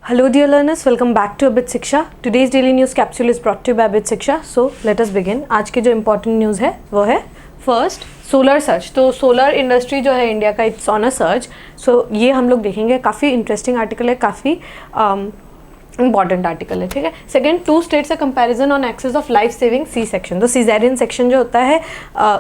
Hello dear learners, welcome back to Abit Shiksha. Today's daily news capsule is brought to you by Abit Shiksha. So let us begin. आज की जो important news है वो है first solar search. तो solar industry जो है India का इट्स ऑन अ सर्च. सो ये हम लोग देखेंगे. काफ़ी इंटरेस्टिंग आर्टिकल है, काफ़ी इंपॉर्टेंट आर्टिकल है. ठीक है. Second, 2 states a comparison on access of life saving C section. तो सीजेरियन सेक्शन जो होता है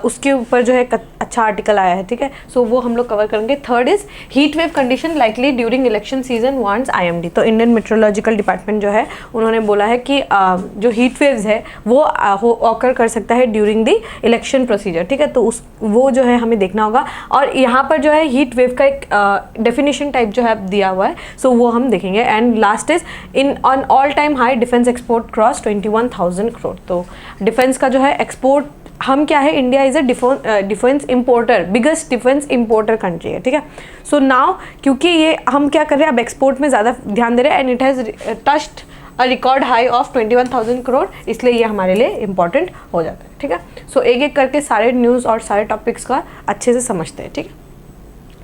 उसके ऊपर जो है अच्छा आर्टिकल आया है. ठीक है. सो वो हम लोग कवर करेंगे. Third is heat wave condition likely during election season wants IMD. तो इंडियन मेट्रोलॉजिकल डिपार्टमेंट जो है उन्होंने बोला है कि जो हीट वेव्स है वो ऑकर कर सकता है ड्यूरिंग द इलेक्शन प्रोसीजर. ठीक है. तो वो जो है हमें देखना होगा. और यहाँ पर जो है हीट वेव का एक डेफिनेशन टाइप जो है दिया हुआ है. सो वो हम देखेंगे. And last is on all time high defence export cross 21,000 crore. तो डिफेंस का जो है एक्सपोर्ट, हम क्या है, India is a defence importer, biggest defence importer country है. ठीक है. सो नाउ क्योंकि ये हम क्या कर रहे हैं, अब एक्सपोर्ट में ज़्यादा ध्यान दे रहे हैं and it has touched a record high of 21,000 crore. इसलिए ये हमारे लिए इंपॉर्टेंट हो जाता है. ठीक है. सो एक एक करके सारे न्यूज़ और सारे टॉपिक्स का अच्छे से समझते हैं. ठीक है.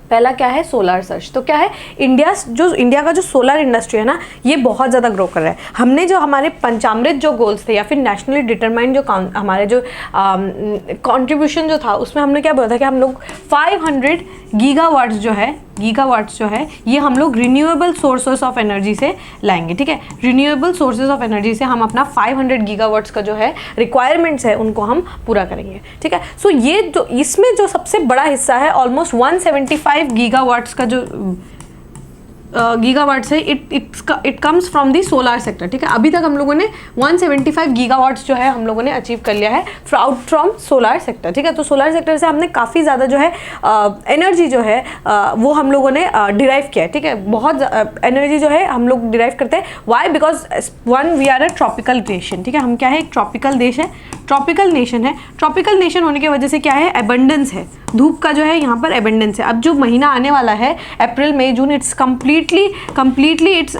पहला क्या है, सोलर सर्च. तो क्या है, इंडिया का जो सोलर इंडस्ट्री है ना, ये बहुत ज़्यादा ग्रो कर रहा है. हमने जो हमारे पंचामृत जो गोल्स थे या फिर नेशनली डिटरमाइंड जो हमारे जो कंट्रीब्यूशन जो था उसमें हमने क्या बोला था कि हम लोग 500 गीगावाट्स जो है ये हम लोग रिन्यूएबल सोर्सेस ऑफ एनर्जी से लाएंगे. ठीक है. रिन्यूएबल सोर्सेज ऑफ एनर्जी से हम अपना 500 गीगावाट्स का जो है रिक्वायरमेंट्स है उनको हम पूरा करेंगे. ठीक है. सो ये जो इसमें जो सबसे बड़ा हिस्सा है ऑलमोस्ट 175 गीगावाट्स का जो गीगावाट्स है, it comes from the solar sector. ठीक है. अभी तक हम लोगों ने 175 गीगावाट्स जो है हम लोगों ने अचीव कर लिया है आउट फ्रॉम सोलार सेक्टर. ठीक है. तो सोलार सेक्टर से हमने काफ़ी ज़्यादा जो है एनर्जी जो है वो हम लोगों ने डिराइव किया है. ठीक है. बहुत एनर्जी जो है हम लोग डिराइव करते हैं. Why? Because we are a tropical nation. ठीक है. हम क्या है, एक ट्रॉपिकल देश है, ट्रॉपिकल नेशन है. ट्रॉपिकल नेशन होने की वजह से क्या है, एबंडेंस है, धूप का जो है यहाँ पर एबंडेंस है. अब जो महीना आने वाला है अप्रैल मई जून, इट्स completely इट्स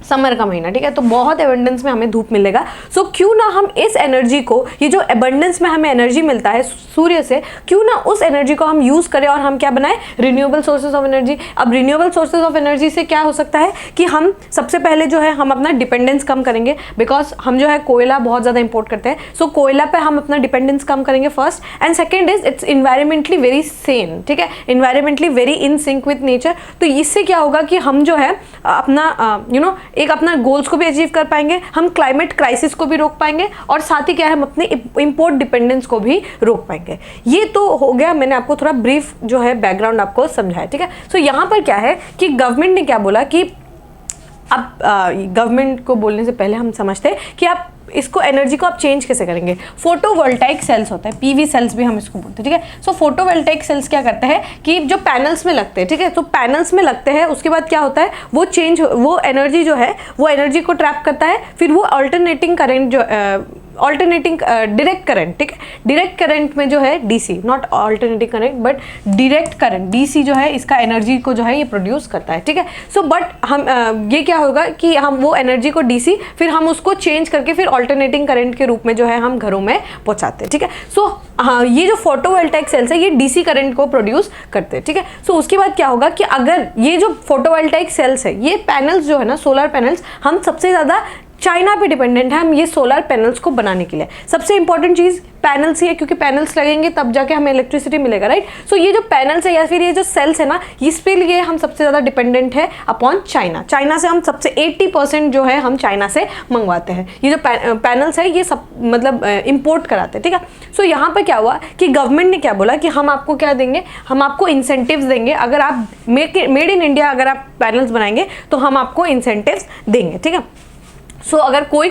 समर का महीना. ठीक है. तो बहुत एबंडेंस में हमें धूप मिलेगा. सो क्यों ना हम इस एनर्जी को, ये जो एबंडेंस में हमें एनर्जी मिलता है सूर्य से, क्यों ना उस एनर्जी को हम यूज़ करें और हम क्या बनाएं, रिन्यूएबल सोर्सेज ऑफ एनर्जी. अब रिन्यूएबल सोर्सेज ऑफ एनर्जी से क्या हो सकता है कि हम सबसे पहले जो है हम अपना डिपेंडेंस कम करेंगे. बिकॉज हम जो है कोयला बहुत ज़्यादा इंपोर्ट करते हैं. सो कोयला पे हम अपना डिपेंडेंस कम करेंगे first. And second is it's environmentally very sane. ठीक है. Environmentally very in sync with nature. तो इससे क्या होगा कि हम जो है अपना एक अपना गोल्स को भी अचीव कर पाएंगे, हम क्लाइमेट क्राइसिस को भी रोक पाएंगे और साथ ही क्या है, हम अपने इंपोर्ट डिपेंडेंस को भी रोक पाएंगे. ये तो हो गया, मैंने आपको थोड़ा ब्रीफ जो है बैकग्राउंड आपको समझाया. ठीक है. सो यहाँ पर क्या है कि गवर्नमेंट ने क्या बोला कि अब गवर्नमेंट को बोलने से पहले हम समझते हैं कि आप इसको एनर्जी को आप चेंज कैसे करेंगे. फोटोवोल्टाइक सेल्स होता है, PV सेल्स भी हम इसको बोलते हैं. ठीक है. सो फोटोवोल्टाइक सेल्स क्या करते हैं कि जो पैनल्स में लगते हैं, ठीक है, तो पैनल्स में लगते हैं, उसके बाद क्या होता है, वो एनर्जी जो है वो एनर्जी को ट्रैप करता है. फिर वो अल्टरनेटिंग करंट डायरेक्ट करंट, ठीक है, डायरेक्ट करंट में जो है DC, not alternating current but direct current DC जो है इसका एनर्जी को जो है ये प्रोड्यूस करता है. ठीक है. सो बट हम ये क्या होगा कि हम वो एनर्जी को DC फिर हम उसको चेंज करके फिर अल्टरनेटिंग करंट के रूप में जो है हम घरों में पहुंचाते हैं. ठीक है. सो हाँ, ये जो फोटोवोल्टाइक सेल्स है ये DC करंट को प्रोड्यूस करते हैं. ठीक है. सो उसके बाद क्या होगा कि अगर ये जो फोटोवोल्टाइक सेल्स है, ये पैनल्स जो है ना, सोलर पैनल्स, हम सबसे ज़्यादा चाइना पे डिपेंडेंट है हम ये सोलर पैनल्स को बनाने के लिए. सबसे इंपॉर्टेंट चीज़ पैनल्स ही है, क्योंकि पैनल्स लगेंगे तब जाके हमें इलेक्ट्रिसिटी मिलेगा. राइट. सो ये जो पैनल्स है या फिर ये जो सेल्स है ना, इस पे लिए हम सबसे ज़्यादा डिपेंडेंट है अपॉन चाइना. चाइना से हम सबसे 80% जो है हम चाइना से मंगवाते हैं. ये जो पैनल्स है ये सब मतलब इम्पोर्ट कराते हैं. ठीक है. सो यहाँ पर क्या हुआ कि गवर्नमेंट ने क्या बोला कि हम आपको क्या देंगे, हम आपको इंसेंटिव्स देंगे. अगर आप मेड इन इंडिया अगर आप पैनल्स बनाएंगे तो हम आपको इंसेंटिव्स देंगे. ठीक है. सो अगर कोई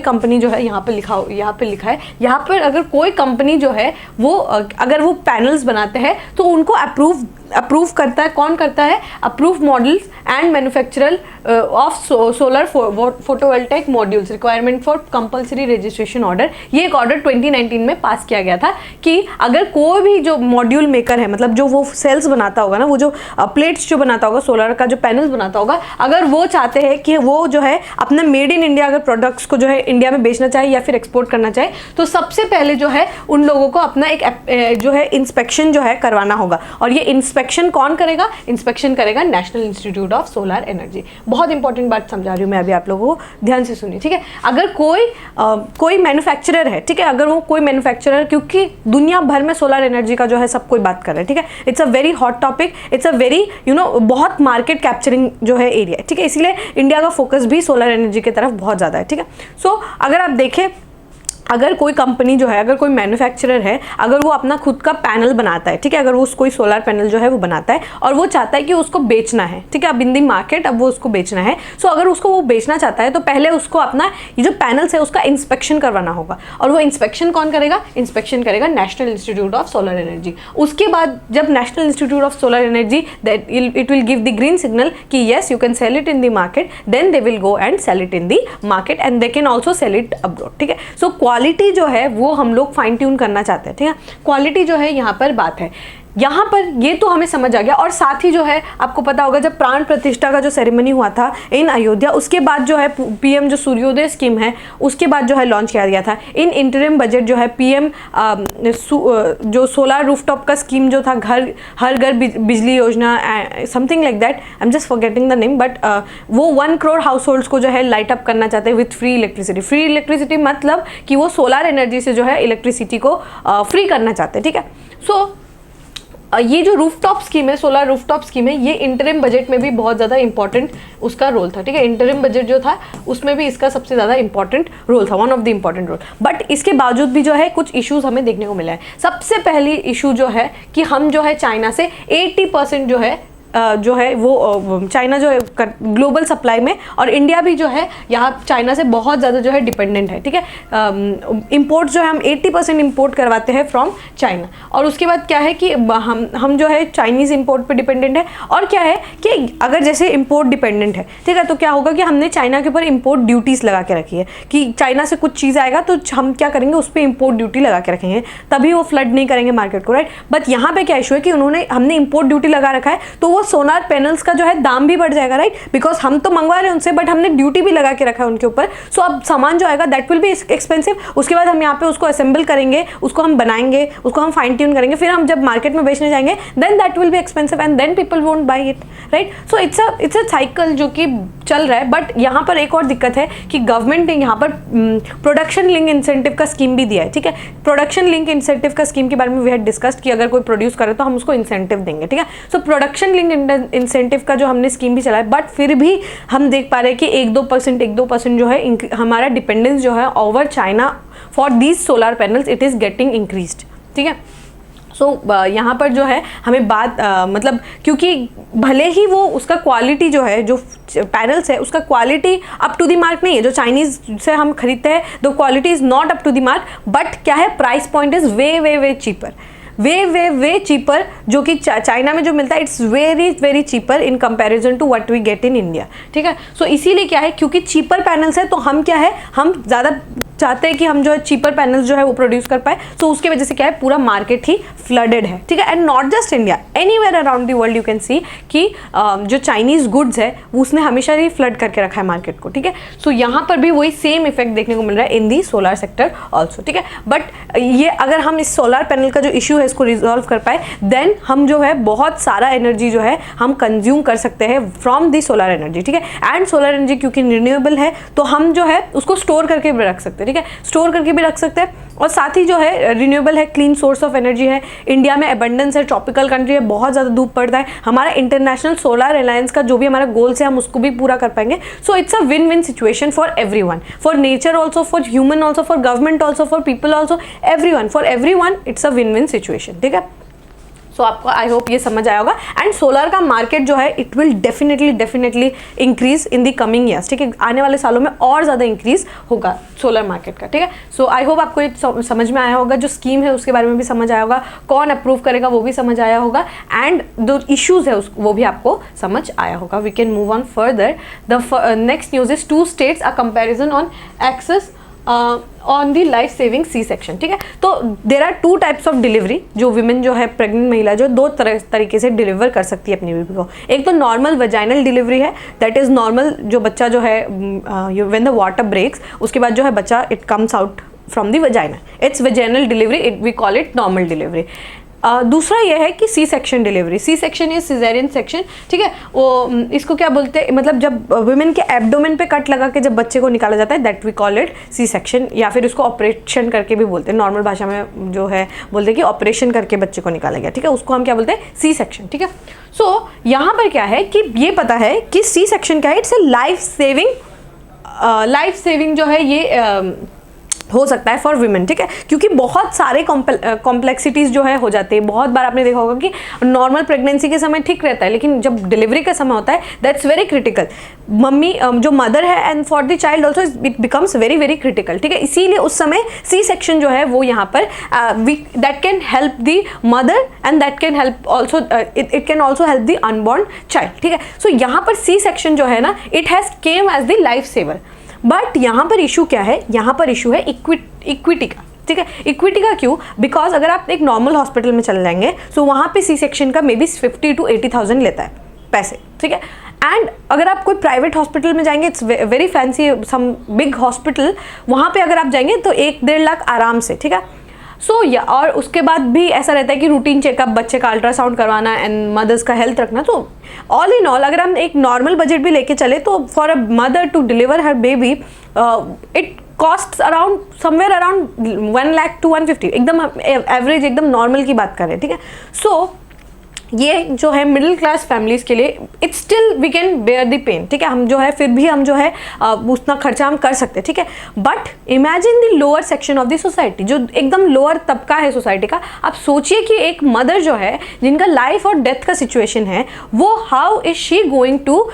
कंपनी जो है यहाँ पे लिखा है, यहाँ पर अगर कोई कंपनी जो है वो अगर वो पैनल्स बनाते हैं तो उनको अप्रूव करता है. कौन करता है? Approve models and manufacturer of solar photovoltaic modules requirement for compulsory registration order. ये एक ऑर्डर 2019 में पास किया गया था कि अगर कोई भी जो मॉड्यूल मेकर है, मतलब जो वो सेल्स बनाता होगा ना, वो जो प्लेट्स जो बनाता होगा, सोलर का जो पैनल्स बनाता होगा, अगर वो चाहते हैं कि वो जो है अपना मेड इन इंडिया अगर प्रोडक्ट्स को जो है इंडिया में बेचना चाहे या फिर एक्सपोर्ट करना चाहे, तो सबसे पहले जो है उन लोगों को अपना एक जो है इंस्पेक्शन जो है करवाना होगा. और ये इंस्पेक्शन कौन करेगा? इंस्पेक्शन करेगा national institute of solar energy. बहुत इंपॉर्टेंट बात समझा रही हूँ मैं अभी आप लोगों को, ध्यान से सुनिए, ठीक है। अगर कोई मैन्युफैक्चरर है, ठीक है, अगर वो कोई मैन्युफैक्चरर, क्योंकि दुनिया भर में सोलर एनर्जी का जो है सब कोई बात कर रहा है, ठीक है, it's a very hot topic, it's a very बहुत मार्केट कैप्चरिंग जो है एरिया है, ठीक है, इसीलिए इंडिया का फोकस भी सोलर एनर्जी की तरफ बहुत ज़्यादा है, ठीक है। सो अगर आप देखें, अगर कोई कंपनी जो है, अगर कोई मैन्युफैक्चरर है, अगर वो अपना खुद का पैनल बनाता है, ठीक है, अगर वो कोई सोलर पैनल जो है वो बनाता है और वो चाहता है कि उसको बेचना है, ठीक है, अब इन दी मार्केट अब वो उसको बेचना है, सो अगर उसको वो बेचना चाहता है तो पहले उसको अपना ये जो पैनल्स है उसका इंस्पेक्शन करवाना होगा, और वो इंस्पेक्शन कौन करेगा? इंस्पेक्शन करेगा national institute of solar energy. उसके बाद जब national institute of solar energy that it will give the green signal कि yes you can sell it in the market, then they will go and sell it in the market and they can also sell it abroad, ठीक है। So quality जो है वो हम लोग fine tune करना चाहते हैं, ठीक है, क्वालिटी जो है यहाँ पर बात है। यहाँ पर ये तो हमें समझ आ गया, और साथ ही जो है आपको पता होगा जब प्राण प्रतिष्ठा का जो सेरेमनी हुआ था इन अयोध्या, उसके बाद जो है पीएम जो सूर्योदय स्कीम है उसके बाद जो है लॉन्च किया गया था। इन इंटरिम बजट जो है पीएम जो सोलर रूफटॉप का स्कीम जो था, हर घर बिजली योजना, something like that, I am just forgetting the name, but वो 1 करोड़ हाउस होल्ड्स को जो है लाइट अप करना चाहते हैं with free electricity. Free electricity मतलब कि वो सोलर एनर्जी से जो है इलेक्ट्रिसिटी को फ्री करना चाहते हैं, ठीक है। सो ये जो रूफटॉप स्कीम है, सोलर रूफटॉप स्कीम है, ये इंटरिम बजट में भी बहुत ज़्यादा इंपॉर्टेंट उसका रोल था, ठीक है। इंटरिम बजट जो था उसमें भी इसका सबसे ज़्यादा इंपॉर्टेंट रोल था, one of the important role. But इसके बावजूद भी जो है कुछ इश्यूज हमें देखने को मिला है। सबसे पहली इशू जो है कि हम जो है चाइना से 80% जो है वो चाइना जो है ग्लोबल सप्लाई में, और इंडिया भी जो है यहाँ चाइना से बहुत ज़्यादा जो है डिपेंडेंट है, ठीक है। इंपोर्ट जो है हम 80% इंपोर्ट करवाते हैं फ्रॉम चाइना, और उसके बाद क्या है कि हम जो है चाइनीज़ इंपोर्ट पे डिपेंडेंट है। और क्या है कि अगर जैसे इंपोर्ट डिपेंडेंट है, ठीक है, तो क्या होगा कि हमने चाइना के ऊपर इंपोर्ट ड्यूटीज़ लगा के रखी है कि चाइना से कुछ चीज़ आएगा तो हम क्या करेंगे, उस पर इंपोर्ट ड्यूटी लगा के रखेंगे, तभी वो फ्लड नहीं करेंगे मार्केट को, राइट। बट यहाँ पे क्या इशू है कि हमने इंपोर्ट ड्यूटी लगा रखा है, तो वो सोलर पैनल्स का जो है दाम भी बढ़ जाएगा, राइट, बिकॉज हम तो मंगवा रहे हैं उनसे, बट हमने ड्यूटी भी लगा के रखा है उनके ऊपर। सो अब सामान जो आएगा दैट विल बी एक्सपेंसिव। उसके बाद हम यहाँ पे उसको असेंबल करेंगे, उसको हम बनाएंगे, उसको हम फाइन ट्यून करेंगे, फिर हम जब मार्केट में बेचने जाएंगे then that will be expensive and then people won't buy it, right. So it's a cycle जो कि चल रहा है। बट यहाँ पर एक और दिक्कत है कि गवर्नमेंट ने यहाँ पर प्रोडक्शन लिंक इंसेंटिव का स्कीम भी दिया है, ठीक है। प्रोडक्शन लिंक इंसेंटिव का स्कीम के बारे में वी हैड डिस्कस्ड कि अगर कोई प्रोड्यूस करे तो हम उसको इंसेंटिव देंगे, ठीक है। सो प्रोडक्शन लिंक इंसेंटिव का जो हमने स्कीम भी चलाया, बट फिर भी हम देख पा रहे हैं कि 1-2% जो है हमारा डिपेंडेंस जो है over China for these solar panels it is getting increased, ठीक है। सो यहाँ पर जो है हमें बात मतलब क्योंकि भले ही वो उसका क्वालिटी जो है, जो पैनल्स है उसका quality up to the mark नहीं है, जो चाइनीज़ से हम खरीदते हैं the quality is not up to the mark, but क्या है price point is way cheaper, way cheaper, जो कि चाइना में जो मिलता है it's very cheaper in comparison to what we get in India, ठीक है। सो इसीलिए क्या है, क्योंकि चीपर पैनल्स है तो हम क्या है, हम ज़्यादा चाहते हैं कि हम जो है चीपर पैनल्स जो है वो प्रोड्यूस कर पाए। सो उसके वजह से क्या है, पूरा मार्केट ही फ्लडेड है, ठीक है। And not just India, anywhere around the world you can see कि जो चाइनीज़ गुड्स है उसने हमेशा ही फ्लड करके रखा है मार्केट को, ठीक है। सो यहाँ पर भी वही सेम इफेक्ट देखने को मिल रहा है इन दी सोलर सेक्टर ऑल्सो, ठीक है। बट ये अगर हम इस सोलर पैनल का जो इशू है इसको रिजॉल्व कर पाए, देन हम जो है बहुत सारा एनर्जी जो है हम कंज्यूम कर सकते हैं फ्रॉम दी सोलर एनर्जी, ठीक है। एंड सोलर एनर्जी क्योंकि रिन्यूएबल है तो हम जो है उसको स्टोर करके भी रख सकते हैं, ठीक है, स्टोर करके भी रख सकते हैं। और साथ ही जो है रिन्यूएबल है, क्लीन सोर्स ऑफ एनर्जी है, इंडिया में एबंडेंस है, ट्रॉपिकल कंट्री है, बहुत ज़्यादा धूप पड़ता है, हमारा इंटरनेशनल सोलर अलायंस का जो भी हमारा गोल्स है हम उसको भी पूरा कर पाएंगे। सो it's a win win situation for everyone, for nature also, for human also, for government also, for people also, everyone, for everyone it's a win win situation, ठीक है। सो आपको आई होप ये समझ आया होगा। एंड सोलर का market जो है it will definitely increase in the coming years, ठीक है, आने वाले सालों में और ज़्यादा इंक्रीज होगा सोलर मार्केट का, ठीक है। सो आई होप आपको ये समझ में आया होगा, जो स्कीम है उसके बारे में भी समझ आया होगा, कौन अप्रूव करेगा वो भी समझ आया होगा, एंड जो इश्यूज है वो भी आपको समझ आया होगा। We can move on further. The next news is 2 states a comparison on access on the life saving C section, ठीक है। तो there are 2 types of delivery, जो विमेन जो है प्रेग्नेंट महिला जो 2 तरीके से डिलीवर कर सकती है अपनी बेबी को। एक तो नॉर्मल वजाइनल डिलीवरी है, दैट इज नॉर्मल, जो बच्चा जो है व्हेन द वाटर ब्रेक्स उसके बाद जो है बच्चा it comes out from the vagina, it's vaginal delivery, we call it normal delivery. दूसरा ये है कि C section delivery, C section या सिजेरियन सेक्शन, ठीक है, वो इसको क्या बोलते हैं, मतलब जब वुमेन के एब्डोमेन पे कट लगा के जब बच्चे को निकाला जाता है, that we call it C section, या फिर उसको ऑपरेशन करके भी बोलते हैं, नॉर्मल भाषा में जो है बोलते हैं कि ऑपरेशन करके बच्चे को निकाला गया, ठीक है, उसको हम क्या बोलते हैं, सी सेक्शन, ठीक है। सो यहाँ पर क्या है कि ये पता है कि सी सेक्शन क्या है, इट्स ए लाइफ सेविंग जो है ये हो सकता है फॉर वीमेन, ठीक है, क्योंकि बहुत सारे कॉम्प्लेक्सिटीज़ जो है हो जाते हैं। बहुत बार आपने देखा होगा कि नॉर्मल प्रेगनेंसी के समय ठीक रहता है, लेकिन जब डिलीवरी का समय होता है दैट्स वेरी क्रिटिकल। मम्मी जो मदर है and for the child also it becomes very very critical, ठीक है। इसीलिए उस समय सी सेक्शन जो है वो यहाँ पर that can help the mother and that can help also, it can also help the unborn child, ठीक है। सो यहाँ पर सी सेक्शन जो है ना, it has came as the life saver. But यहाँ पर इशू क्या है, यहाँ पर इशू है इक्विटी का, ठीक है। इक्विटी का क्यों? बिकॉज अगर आप एक नॉर्मल हॉस्पिटल में चले जाएंगे सो वहाँ पे सी सेक्शन का मे बी 50 to 80,000 लेता है पैसे, ठीक है। एंड अगर आप कोई प्राइवेट हॉस्पिटल में जाएंगे, it's very fancy some big hospital, वहाँ पे अगर आप जाएंगे तो 1-1.5 लाख आराम से, ठीक है। सो या और उसके बाद भी ऐसा रहता है कि रूटीन चेकअप, बच्चे का अल्ट्रासाउंड करवाना एंड मदर्स का हेल्थ रखना। तो ऑल इन ऑल अगर हम एक नॉर्मल बजट भी लेके चले तो for a mother to deliver her baby it cost around somewhere around 1 lakh to 150, एकदम एवरेज, एकदम नॉर्मल की बात कर रहे हैं, ठीक है। सो ये जो है मिडिल क्लास फैमिलीज़ के लिए it's still we can bear the pain, ठीक है। हम जो है फिर भी हम जो है उतना खर्चा हम कर सकते हैं, ठीक है। But imagine the lower section of the society, जो एकदम लोअर तबका है सोसाइटी का। आप सोचिए कि एक मदर जो है जिनका लाइफ और डेथ का सिचुएशन है, वो how is she going to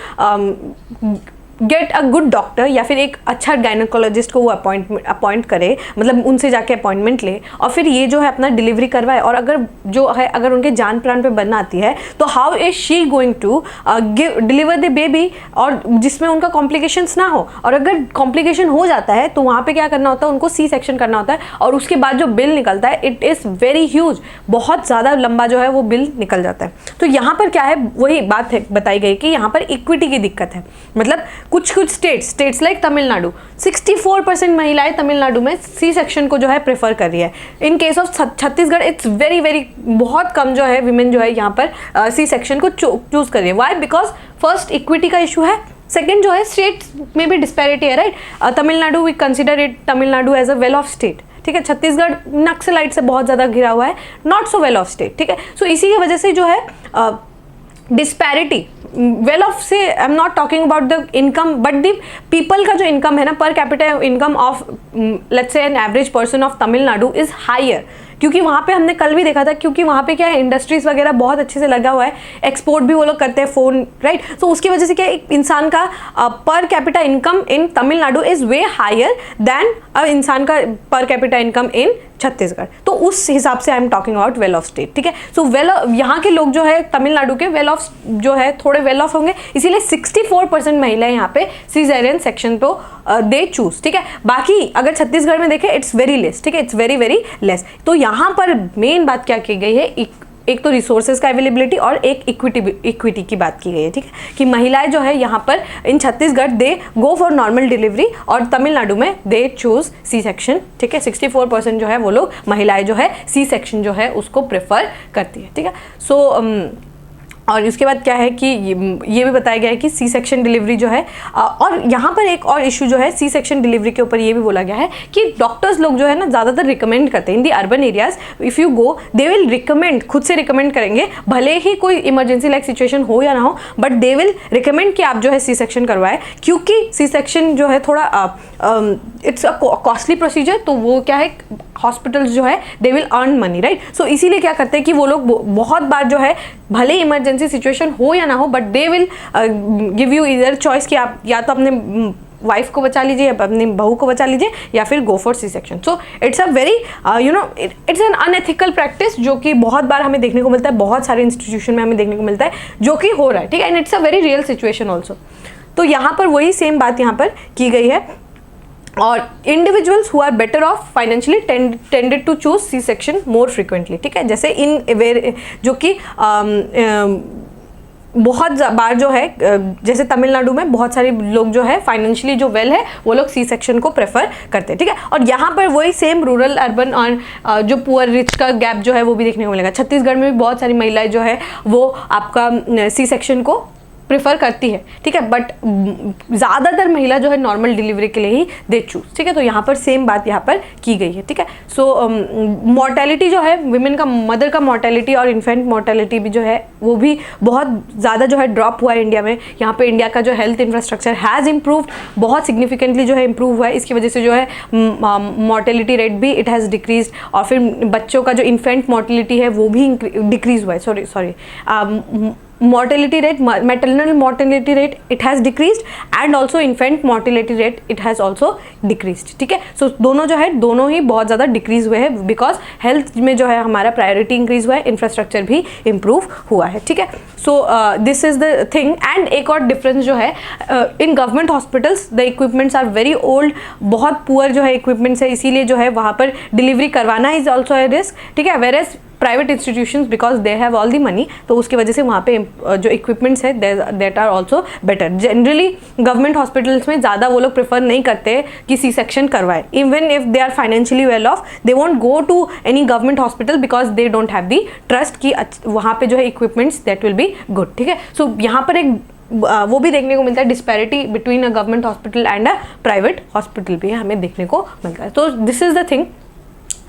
get a good doctor, या फिर एक अच्छा गायनेकोलॉजिस्ट को वो अपॉइंट करे, मतलब उनसे जाके अपॉइंटमेंट ले और फिर ये जो है अपना डिलीवरी करवाए। और अगर जो है अगर उनके जान प्राण पे बन आती है तो how is she going to deliver the baby, और जिसमें उनका कॉम्प्लिकेशंस ना हो। और अगर कॉम्प्लिकेशन हो जाता है तो वहाँ पे क्या करना होता है, उनको सी सेक्शन करना होता है, और उसके बाद जो बिल निकलता है इट इज़ वेरी ह्यूज, बहुत ज़्यादा लंबा जो है वो बिल निकल जाता है। तो यहाँ पर क्या है, वही बात है बताई गई कि यहाँ पर इक्विटी की दिक्कत है। मतलब कुछ स्टेट्स लाइक तमिलनाडु, 64% महिलाएं तमिलनाडु में सी सेक्शन को जो है प्रेफर कर रही है। In case of Chhattisgarh it's very very बहुत कम जो है विमेन जो है यहाँ पर सी सेक्शन को चूज कर रही है। वाई? बिकॉज फर्स्ट इक्विटी का इशू है, सेकेंड जो है स्टेट में भी डिस्पैरिटी है, right. Tamil Nadu we consider it Tamil Nadu as a well off state, ठीक है। छत्तीसगढ़ नक्सलाइट से बहुत ज़्यादा घिरा हुआ है, not so well off state, ठीक है। सो इसी की वजह से जो है डिस्पैरिटी, वेल ऑफ से I am not talking about the income but the people का जो इनकम है ना, per capita income of let's say an average person of Tamil Nadu is higher, क्योंकि वहाँ पे हमने कल भी देखा था, क्योंकि वहाँ पे क्या है इंडस्ट्रीज वगैरह बहुत अच्छे से लगा हुआ है, एक्सपोर्ट भी वो लोग करते हैं फ़ोन, राइट। सो उसकी वजह से क्या एक इंसान का per capita income in Tamil Nadu is way higher than इंसान का पर कैपिटा इनकम इन छत्तीसगढ़। तो उस हिसाब से I am talking about well off state, ठीक है। सो वेल यहाँ के लोग जो है तमिलनाडु के वेल ऑफ जो है थोड़े वेल ऑफ होंगे, इसीलिए 64% महिलाएं यहाँ पे सीजेरियन सेक्शन को दे चूज, ठीक है। बाकी अगर छत्तीसगढ़ में देखें इट्स वेरी लेस, ठीक है, इट्स वेरी वेरी लेस। तो यहाँ पर मेन बात क्या की गई है, एक तो रिसोर्सेज का अवेलेबिलिटी और एक इक्विटी की बात की गई है, ठीक है, कि महिलाएं जो है यहाँ पर इन छत्तीसगढ़ दे गो फॉर नॉर्मल डिलीवरी और तमिलनाडु में दे चूज सी सेक्शन, ठीक है। 64% जो है वो लोग महिलाएं जो है सी सेक्शन जो है उसको प्रेफर करती है, ठीक है। सो और उसके बाद क्या है कि ये भी बताया गया है कि सी सेक्शन डिलीवरी जो है और यहाँ पर एक और इशू जो है सी सेक्शन डिलीवरी के ऊपर ये भी बोला गया है कि डॉक्टर्स लोग जो है ना ज़्यादातर रिकमेंड करते हैं in the urban areas, if you go they will recommend, खुद से रिकमेंड करेंगे, भले ही कोई इमरजेंसी लाइक सिचुएशन हो या ना हो, बट दे विल रिकमेंड कि आप जो है सी सेक्शन करवाएं, क्योंकि सी सेक्शन जो है थोड़ा इट्स अ कॉस्टली प्रोसीजर। तो वो क्या है, हॉस्पिटल्स जो है they will earn money, right. So इसीलिए क्या करते हैं कि वो लोग बहुत बार जो है भले इमरजेंसी सिचुएशन हो या ना हो, but they will give you इधर चॉइस कि आप या तो अपने वाइफ को बचा लीजिए, अपनी बहू को बचा लीजिए, या फिर go for C section. So it's a very it's an unethical practice जो कि बहुत बार हमें देखने को मिलता है, बहुत सारे इंस्टीट्यूशन में हमें देखने को मिलता है जो कि हो रहा है, ठीक है। And it's a very real situation also. तो यहाँ पर वही सेम बात यहाँ पर की गई है। और individuals who are better off financially tended to choose C section more frequently, ठीक है। जैसे इन जो कि बहुत बार जो है जैसे तमिलनाडु में बहुत सारे लोग जो है फाइनेंशियली जो वेल है वो लोग सी सेक्शन को प्रेफर करते हैं, ठीक है। और यहाँ पर वही सेम रूरल अर्बन और जो पुअर रिच का गैप जो है वो भी देखने को मिलेगा। छत्तीसगढ़ में भी बहुत सारी महिलाएं जो है वो आपका सी सेक्शन को प्रेफर करती है, ठीक है, बट ज़्यादातर महिला जो है नॉर्मल डिलीवरी के लिए ही दे चूज, ठीक है। तो यहाँ पर सेम बात यहाँ पर की गई है, ठीक है। सो मॉर्टेलिटी जो है विमेन का, मदर का मॉर्टेलिटी और इन्फेंट मॉर्टेलिटी भी जो है वो भी बहुत ज़्यादा जो है ड्रॉप हुआ है इंडिया में। यहाँ पे इंडिया का जो हेल्थ इंफ्रास्ट्रक्चर हैज़ इम्प्रूव्ड, बहुत सिग्निफिकेंटली जो है इम्प्रूव हुआ है। इसकी वजह से जो है मॉर्टेलिटी रेट भी इट हैज़ डिक्रीज, और फिर बच्चों का जो इन्फेंट मॉर्टेलिटी है वो भी डिक्रीज हुआ है, sorry mortality rate, maternal mortality rate it has decreased and also infant mortality rate it has also decreased, ठीक है। सो दोनों जो है दोनों ही बहुत ज़्यादा डिक्रीज हुए हैं बिकॉज हेल्थ में जो है हमारा प्रायोरिटी इंक्रीज हुआ है, इंफ्रास्ट्रक्चर भी इम्प्रूव हुआ है, ठीक है। So this is the thing. And एक और डिफरेंस जो है in government hospitals the equipments are very old, बहुत पुअर जो है इक्विपमेंट्स है, इसीलिए जो है वहाँ पर डिलीवरी करवाना इज ऑल्सो ए रिस्क, ठीक है। Where as private institutions because they have all the money, तो उसकी वजह से वहाँ पे जो इक्विपमेंट्स है that are also better. Generally government hospitals में ज़्यादा वो लोग प्रेफर नहीं करते कि सी सेक्शन करवाए, even if they are financially well off they won't go to any government hospital because they don't have the trust कि वहाँ पे जो है इक्विपमेंट्स दैट विल बी गुड, ठीक है। सो यहाँ पर एक वो भी देखने को मिलता है, disparity between a government hospital and a private hospital भी हमें देखने को मिलता है। तो दिस इज द थिंग,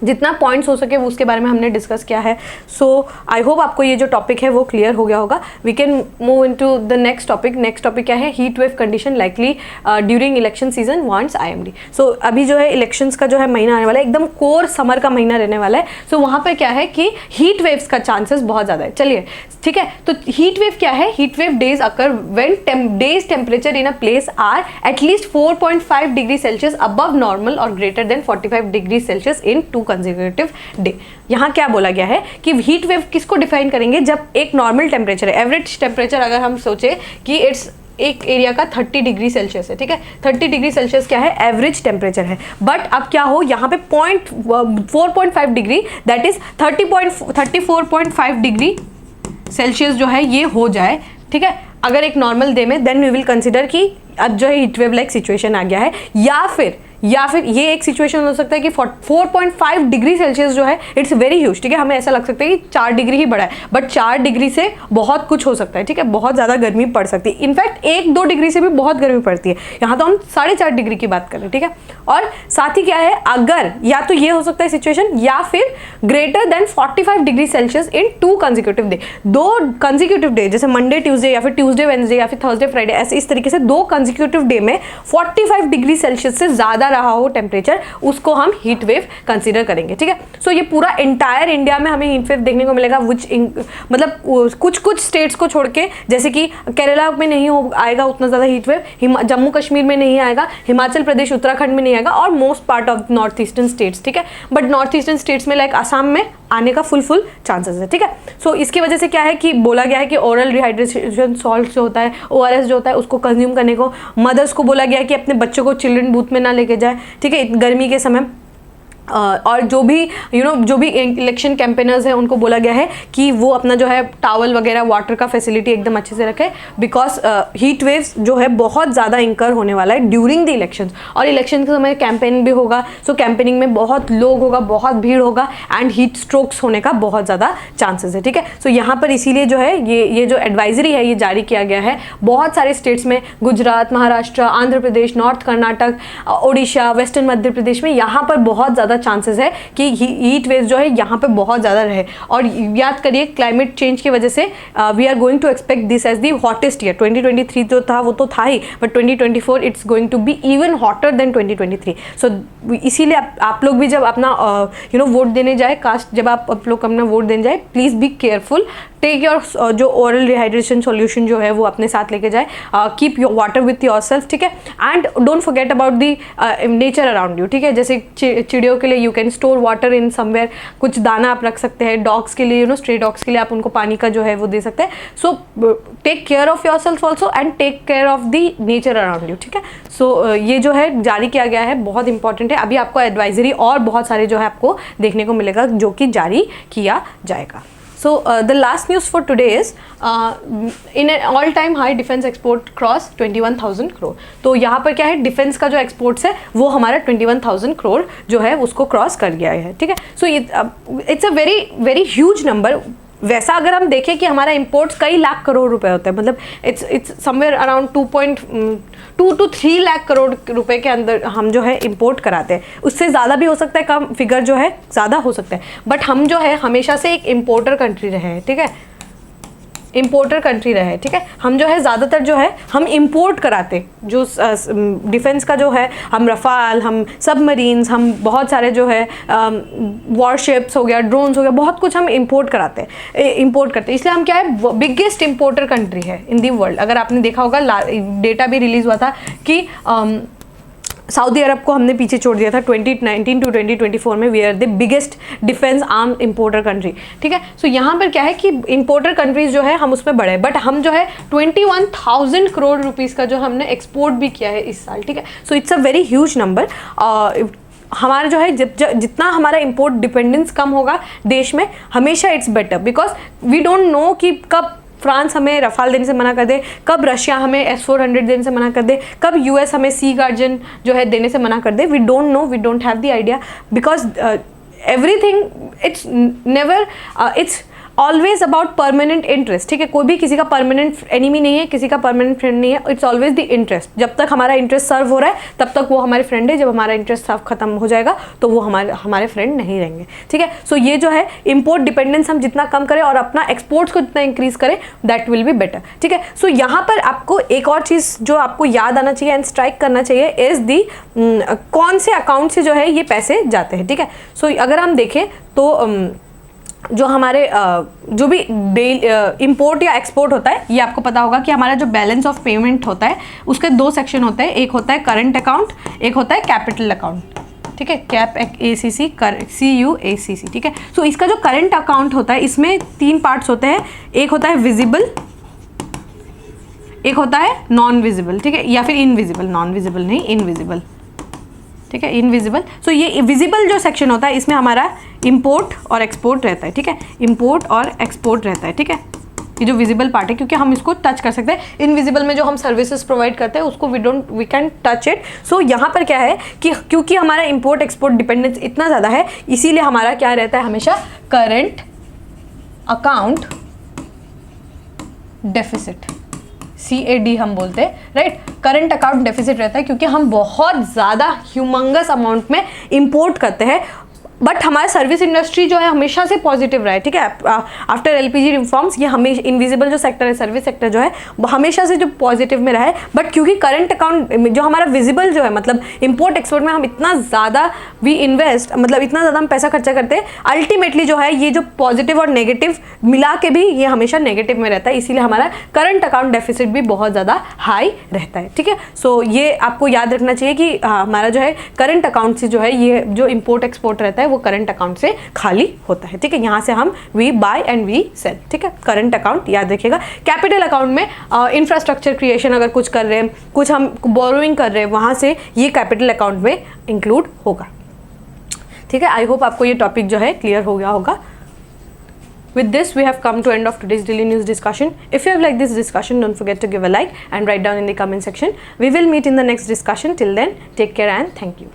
जितना पॉइंट्स हो सके वो उसके बारे में हमने डिस्कस किया है। सो आई होप आपको ये जो टॉपिक है वो क्लियर हो गया होगा। We can move into the next topic. Next topic क्या है? Heat wave condition likely during election season wants IMD। So अभी जो है इलेक्शंस का जो है महीना आने वाला है, एकदम कोर समर का महीना रहने वाला है। सो वहाँ पर क्या है कि हीट वेव्स का चांसेस बहुत ज़्यादा है। चलिए ठीक है, तो हीट वेव क्या है? Heat wave days occur when days temperature in a place are at least 4.5 degree Celsius above normal और greater than 45 degree Celsius in 2 consecutive day. यहाँ क्या बोला गया है कि हीट वेव किसको डिफाइन करेंगे? जब एक नॉर्मल टेम्परेचर है, एवरेज टेम्परेचर अगर हम सोचे कि इट्स एक एरिया का 30 डिग्री सेल्सियस है, ठीक है, 30 डिग्री सेल्सियस क्या है? एवरेज टेम्परेचर है। बट अब क्या हो, यहाँ पे 4.5 degree that is 34.5 degree Celsius जो है ये हो जाए, ठीक है, अगर एक नॉर्मल डे में, देन वी विल कंसिडर कि अब जो है हीट वेव लाइक सिचुएशन आ गया है। या फिर ये एक सिचुएशन हो सकता है कि 4.5 डिग्री सेल्सियस जो है इट्स वेरी ह्यूज, ठीक है, हमें ऐसा लग सकता है कि 4 डिग्री ही बड़ा है, बट 4 डिग्री से बहुत कुछ हो सकता है, ठीक है, बहुत ज़्यादा गर्मी पड़ सकती है। इनफैक्ट 1-2 डिग्री से भी बहुत गर्मी पड़ती है। यहाँ तो हम 4.5 डिग्री की बात कर रहे हैं, ठीक है। और साथ ही क्या है, अगर या तो ये हो सकता है सिचुएशन, या फिर greater than 45 degree Celsius in 2 consecutive day, 2 consecutive day, जैसे मंडे ट्यूसडे या फिर ट्यूसडे वेडनेसडे या फिर थर्सडे फ्राइडे, ऐसे इस तरीके से 2 कंसेक्यूटिव डे में 45 डिग्री सेल्सियस से ज़्यादा रहा हो टेम्परेचर, उसको हम हीट वेव कंसीडर करेंगे, ठीक है। सो ये पूरा एंटायर इंडिया में हमें हीट वेव देखने को मिलेगा, मतलब कुछ स्टेट्स को छोड़ के, जैसे कि केरला में नहीं हो आएगा उतना ज़्यादा हीट वेव, जम्मू कश्मीर में नहीं आएगा, हिमाचल प्रदेश उत्तराखंड में नहीं आएगा, और most part of north eastern states, ठीक है। बट नॉर्थ ईस्टर्न स्टेट्स में लाइक आसाम में आने का फुल चांसेस है, ठीक है। सो इसकी वजह से क्या है कि बोला गया है कि ओरल रिहाइड्रेशन सॉल्ट जो होता है, ORS जो होता है, उसको कंज्यूम करने को मदर्स को बोला गया है कि अपने बच्चों को चिल्ड्रन बूथ में ना लेके जाए, ठीक है, गर्मी के समय। और जो भी जो भी इलेक्शन कैंपेनर्स हैं उनको बोला गया है कि वो अपना जो है टॉवल वगैरह, वाटर का फैसिलिटी एकदम अच्छे से रखें, बिकॉज हीट वेव्स जो है बहुत ज़्यादा इंकर होने वाला है ड्यूरिंग द इलेक्शंस। और इलेक्शन के समय कैंपेन भी होगा, सो कैंपेनिंग में बहुत लोग होगा, बहुत भीड़ होगा, एंड हीट स्ट्रोक्स होने का बहुत ज़्यादा चांसेस है, ठीक है। सो यहाँ पर इसीलिए जो है ये जो एडवाइजरी है ये जारी किया गया है बहुत सारे स्टेट्स में, गुजरात, महाराष्ट्र, आंध्र प्रदेश, नॉर्थ कर्नाटक, उड़ीसा, वेस्टर्न मध्य प्रदेश में, यहाँ पर बहुत ज़्यादा चांसेस है कि हीट वेव जो है यहाँ पे बहुत ज़्यादा रहे। और याद करिए क्लाइमेट चेंज की वजह से we are going to expect this as the hottest year. 2023 जो था वो तो था ही, but 2024 it's going to be even hotter than 2023। So इसीलिए आप लोग भी जब अपना वोट देने जाए, जब आप लोग अपना वोट देने जाए, please be careful, take your जो ओरल रिहाइड्रेशन सॉल्यूशन जो है वो अपने साथ लेके जाए, keep your water with your self, ठीक है। And don't forget about the nature around you, ठीक है। जैसे चिड़ियों के लिए you can store water in somewhere, कुछ दाना आप रख सकते हैं। डॉग्स के लिए स्ट्रे डॉग्स के लिए आप उनको पानी का जो है वो दे सकते हैं। So take care of your self also and take care of the nature around you, ठीक है। सो ये जो है जारी किया गया है बहुत इंपॉर्टेंट है। अभी आपको एडवाइजरी और बहुत सारे जो है आपको देखने को मिलेगा जो कि जारी किया जाएगा। So the last news for today is in an all time high defence export cross 21,000 crore. तो यहाँ पर क्या है, डिफेंस का जो एक्सपोर्ट्स है वो हमारा 21,000 करोड़ जो है उसको क्रॉस कर गया है, ठीक है। सो it's a very very huge number. वैसा अगर हम देखें कि हमारा इंपोर्ट्स कई लाख करोड़ रुपए होते हैं, मतलब it's somewhere around 2.2 to 3 lakh crore रुपए के अंदर हम जो है इंपोर्ट कराते हैं। उससे ज़्यादा भी हो सकता है, कम फिगर जो है ज़्यादा हो सकता है, बट हम जो है हमेशा से एक इम्पोर्टर कंट्री रहे हैं, ठीक है, इम्पोर्टर कंट्री रहे, ठीक है। हम जो है ज़्यादातर जो है हम इंपोर्ट कराते, जो डिफेंस का जो है, हम रफाल, हम सबमरीन्स, हम बहुत सारे जो है वॉरशिप्स हो गया, ड्रोन्स हो गया, बहुत कुछ हम इंपोर्ट करते हैं। इसलिए हम क्या है, बिगेस्ट इंपोर्टर कंट्री है इन दी वर्ल्ड। अगर आपने देखा होगा, डेटा भी रिलीज़ हुआ था कि सऊदी अरब को हमने पीछे छोड़ दिया था 2019 to 2024 में। We are the biggest defence arm importer country, ठीक है। सो यहाँ पर क्या है कि इंपोर्टर कंट्रीज जो है हम उसमें बड़े, बट हम जो है 21,000 करोड़ रुपीज़ का जो हमने एक्सपोर्ट भी किया है इस साल, ठीक है। सो it's a very huge number. हमारा जो है जितना हमारा इंपोर्ट डिपेंडेंस कम होगा देश में, हमेशा it's better, because we don't know कि कब फ्रांस हमें रफाल देने से मना कर दे, कब रशिया हमें S-400 देने से मना कर दे, कब US हमें सी गार्जियन जो है देने से मना कर दे। We don't know, we don't have the idea, because everything it's never it's always about permanent interest, ठीक है। कोई भी किसी का परमानेंट एनिमी नहीं है, किसी का परमानेंट फ्रेंड नहीं है। It's always the interest. जब तक हमारा इंटरेस्ट सर्व हो रहा है तब तक वो हमारे फ्रेंड है, जब हमारा इंटरेस्ट सर्व खत्म हो जाएगा तो वो हमारे फ्रेंड नहीं रहेंगे, ठीक है। सो ये जो है इम्पोर्ट डिपेंडेंस हम जितना कम करें और अपना एक्सपोर्ट्स को जितना इंक्रीज करें, दैट विल बी बेटर, ठीक है। सो यहाँ पर आपको एक और चीज़ जो आपको याद आना चाहिए एंड स्ट्राइक करना चाहिए इज दी कौन से अकाउंट से जो है ये पैसे जाते हैं, ठीक है। सो अगर हम देखें तो जो हमारे जो भी इंपोर्ट या एक्सपोर्ट होता है, ये आपको पता होगा कि हमारा जो बैलेंस ऑफ पेमेंट होता है उसके 2 सेक्शन होते हैं। एक होता है करंट अकाउंट, एक होता है कैपिटल अकाउंट, ठीक है, कैप ACC CUACC, ठीक है। सो इसका जो करंट अकाउंट होता है इसमें 3 पार्ट्स होते हैं। एक होता है विजिबल, एक होता है नॉन विजिबल, ठीक है, या फिर इनविजिबल, नॉन विजिबल नहीं, इनविजिबल, ठीक है, इनविजिबल। सो ये विजिबल जो सेक्शन होता है इसमें हमारा इंपोर्ट और एक्सपोर्ट रहता है, ठीक है, इंपोर्ट और एक्सपोर्ट रहता है, ठीक है। ये जो विजिबल पार्ट है, क्योंकि हम इसको टच कर सकते हैं। इनविजिबल में जो हम सर्विसेज प्रोवाइड करते हैं उसको वी कैन टच इट। सो यहाँ पर क्या है कि क्योंकि हमारा इंपोर्ट एक्सपोर्ट डिपेंडेंस इतना ज़्यादा है, इसीलिए हमारा क्या रहता है हमेशा, करंट अकाउंट डेफिसिट, CAD हम बोलते हैं, राइट। करंट अकाउंट डेफिसिट रहता है क्योंकि हम बहुत ज़्यादा ह्यूमंगस अमाउंट में इंपोर्ट करते हैं, बट हमारा सर्विस इंडस्ट्री जो है हमेशा से पॉजिटिव रहा है, ठीक है। आफ्टर LPG रिफॉर्म्स ये हमेशा इनविजिबल जो सेक्टर है, सर्विस सेक्टर जो है, वो हमेशा से जो पॉजिटिव में रहा है। बट क्योंकि करंट अकाउंट जो हमारा विजिबल जो है, मतलब इंपोर्ट एक्सपोर्ट में हम इतना ज़्यादा वी इन्वेस्ट, मतलब इतना ज़्यादा हम पैसा खर्चा करते हैं, अल्टीमेटली जो है ये जो पॉजिटिव और नेगेटिव मिला के भी ये हमेशा नेगेटिव में रहता है, इसीलिए हमारा करंट अकाउंट डेफिसिट भी बहुत ज़्यादा हाई रहता है, ठीक है। सो ये आपको याद रखना चाहिए कि हमारा जो है करंट अकाउंट से जो है ये जो इंपोर्ट एक्सपोर्ट रहता है वो करंट अकाउंट से खाली होता है, ठीक है। यहाँ से हम we buy and we sell, ठीक है। करंट अकाउंट याद रखिएगा। कैपिटल अकाउंट में इंफ्रास्ट्रक्चर क्रिएशन अगर कुछ कर रहे हैं, कुछ हम बोरोइंग कर रहे हैं, वहाँ से ये कैपिटल अकाउंट में इंक्लूड होगा, ठीक है। आई होप आपको ये टॉपिक जो है क्लियर हो गया होगा। With this, we have come to end of today's daily news discussion. If you have liked this discussion, don't forget to give a like and write down in the comment section. We will meet in the next discussion. Till then, take care and thank you.